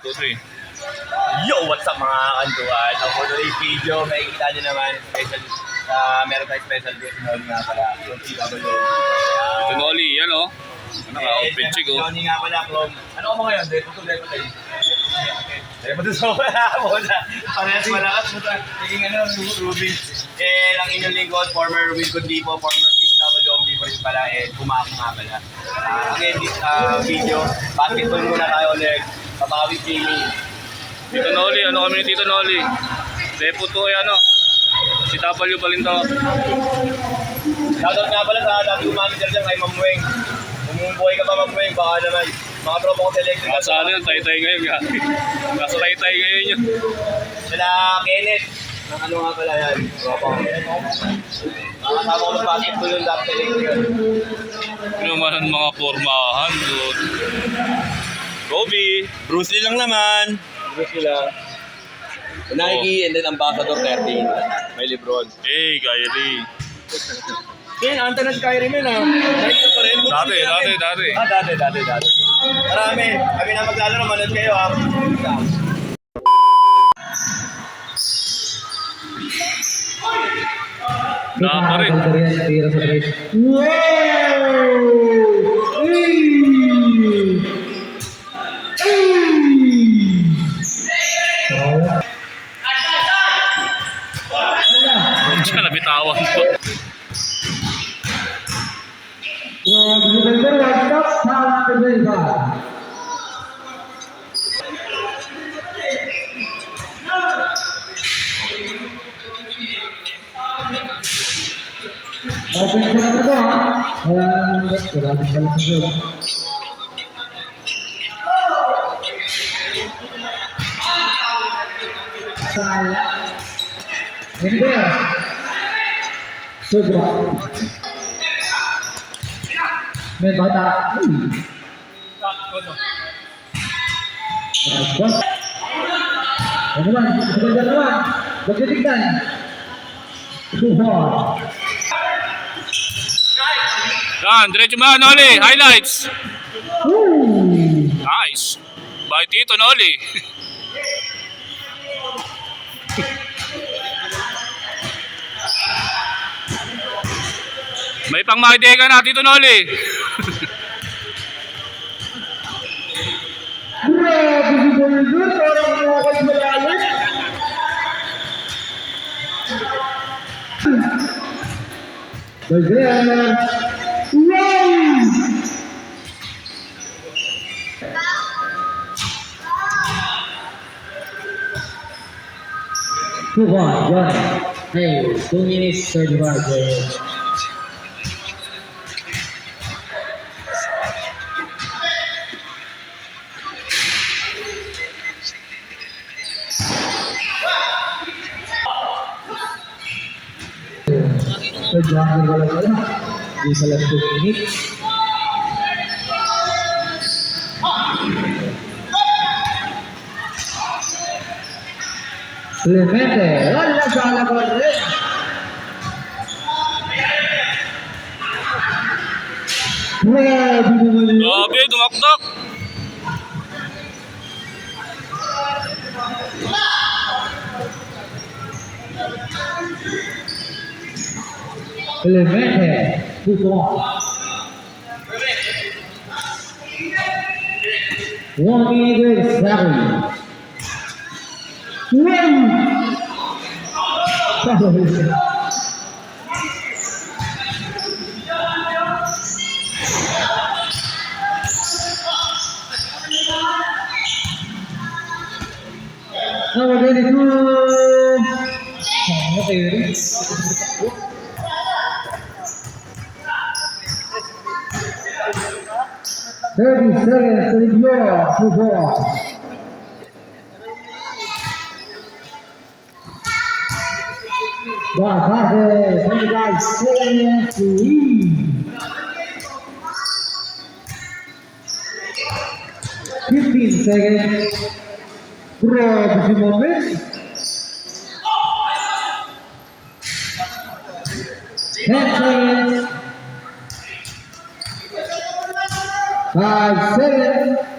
2, 3. Yo! What's up mga kantuan? So for today's video, makikita nyo naman special, meron tayong special guest noon nga pala, yung PW. Ito Noli, yan o. Naka-outfit chick o. Johnny nga pala from, ano ka mo ngayon? Depo 2, Depo 3. Depo 2, so wala mo na. Parehas malakas mo sa naging Ruby. Ang inyong lingkod, former Ruby Condipo, former PW Omni pa rin pala, kumako nga pala. Again, this video, basketball muna tayo ulit. Papawit gaming. Tito Noli, ano kami ni Tito Noli? Depo 2 ay ano. Si W pa rin to. Shoutout nga pala sa dati manager dyan kay Ma'am Weng. Bumubuhay ka pa Ma'am Weng, baka naman mga tropa ko sa electric. Nasa ano yun, tay-tay ngayon nga. Nasa tay-tay ngayon yun. Sila Kenneth. Ang ano nga pala yan, tropa ko. Makasama ko ng basketball yung dati sa electric. Ano naman ang mga formahan doon. Kobe. Bruce Lee lang naman. Bruce Lee lang. Nike and then Ambassador 13. May Lebron. Hey, Kyrie. Yan, anta na si Kyrie men ha. Nike pa rin. Dati. Dati. Marami. Kami na maglalaro, manood kayo ha. Na pa rin. Diyan, nabitawan ko. May bata. Ano naman? Maganda naman. Magtitignan. Suhor. Yan, diretso ba, Noli? Highlights. Nice. Bye, Tito Noli. May pang makideka na, Tito Noli. Grabe si Bolivia. Parang mga malalim. Bagay. Move on, John. Hey, 2 minutes, 35. So, John, wala ka na. Di sa last 2 minutes. Clemente, wala sa alakot rin. Grabe naman yun. Grabe, dumakdak. Clemente, Buffon. 1 minute 7. Number 22. Okay. 30 seconds to ignore. Move on. Barrage, and guys, 7 to lead. 15 seconds. Grabe si Moment. 10 seconds. 5 seconds.